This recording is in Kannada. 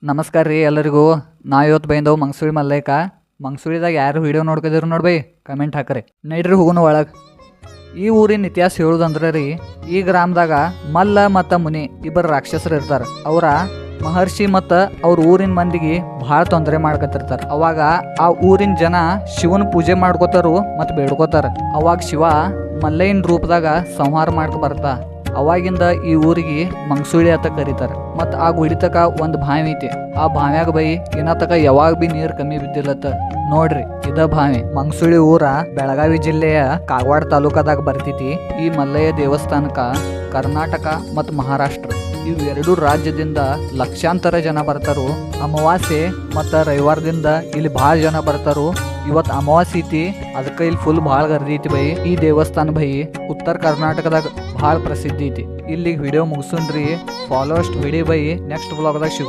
ನಮಸ್ಕಾರ ರೀ ಎಲ್ಲರಿಗೂ. ನಾ ಇವತ್ತು ಬೈಂದವು ಮಂಗಸುಳಿ ಮಲ್ಲೈಕ. ಮಂಗಸುಳಿದಾಗ ಯಾರು ವಿಡಿಯೋ ನೋಡ್ಕೊದಿರು ನೋಡಿ ಬೈ, ಕಮೆಂಟ್ ಹಾಕ್ರಿ. ನೈಡ್ರಿ ಹೋಗುನು ಒಳಗೆ. ಈ ಊರಿನ ಇತಿಹಾಸ ಹೇಳುದಂದ್ರೆ ರೀ, ಈ ಗ್ರಾಮದಾಗ ಮಲ್ಲ ಮತ್ತು ಮುನಿ ಇಬ್ಬರು ರಾಕ್ಷಸರು ಇರ್ತಾರೆ. ಅವರ ಮಹರ್ಷಿ ಮತ್ತು ಅವ್ರ ಊರಿನ ಮಂದಿಗೆ ಭಾಳ ತೊಂದರೆ ಮಾಡ್ಕೊತಿರ್ತಾರೆ. ಅವಾಗ ಆ ಊರಿನ ಜನ ಶಿವನ ಪೂಜೆ ಮಾಡ್ಕೋತಾರು ಮತ್ತು ಬೇಡ್ಕೋತಾರ. ಅವಾಗ ಶಿವ ಮಲ್ಲಯ್ಯನ ರೂಪದಾಗ ಸಂಹಾರ ಮಾಡ್ಕೊ ಬರ್ತಾ. ಅವಾಗಿಂದ ಈ ಊರಿಗೆ ಮಂಗಸುಳಿ ಅಂತ ಕರೀತಾರೆ. ಮತ್ತು ಆ ಗುಡಿತಕ ಒಂದು ಬಾವಿ ಐತಿ. ಆ ಬಾವ್ಯಾಗ ಬೈ ಇನ್ನತಕ ಯಾವಾಗ ಬಿ ನೀರು ಕಮ್ಮಿ ಬಿದ್ದಿಲ್ಲತ್ತ. ನೋಡ್ರಿ, ಇದ ಬಾವಿ. ಮಂಗಸುಳಿ ಊರ ಬೆಳಗಾವಿ ಜಿಲ್ಲೆಯ ಕಾಗವಾಡ ತಾಲೂಕದಾಗ ಬರ್ತೈತಿ. ಈ ಮಲ್ಲಯ್ಯ ದೇವಸ್ಥಾನಕ್ಕ ಕರ್ನಾಟಕ ಮತ್ತು ಮಹಾರಾಷ್ಟ್ರ ಇವು ಎರಡೂ ರಾಜ್ಯದಿಂದ ಲಕ್ಷಾಂತರ ಜನ ಬರ್ತಾರು. ಅಮಾವಾಸ್ಯೆ ಮತ್ತು ರವಿವಾರದಿಂದ ಇಲ್ಲಿ ಭಾಳ ಜನ ಬರ್ತಾರು. ಇವತ್ತು ಅಮಾವಾಸ್ಯೆ ಐತಿ, ಅದಕ್ಕೆ ಇಲ್ಲಿ ಫುಲ್ ಭಾಳ ಗರ್ದಿ ಐತಿ ಬೈ. ಈ ದೇವಸ್ಥಾನ ಬೈ ಉತ್ತರ ಕರ್ನಾಟಕದಾಗ ಭಾಳ ಪ್ರಸಿದ್ಧಿ ಐತಿ. ಇಲ್ಲಿಗೆ ವಿಡಿಯೋ ಮುಗಿಸುನ್ರಿ. ಫಾಲೋ ಅಷ್ಟು ವಿಡಿಯೋ ಬೈ ನೆಕ್ಸ್ಟ್ ಬ್ಲಾಗ್ದಾಗ ಸಿಗು.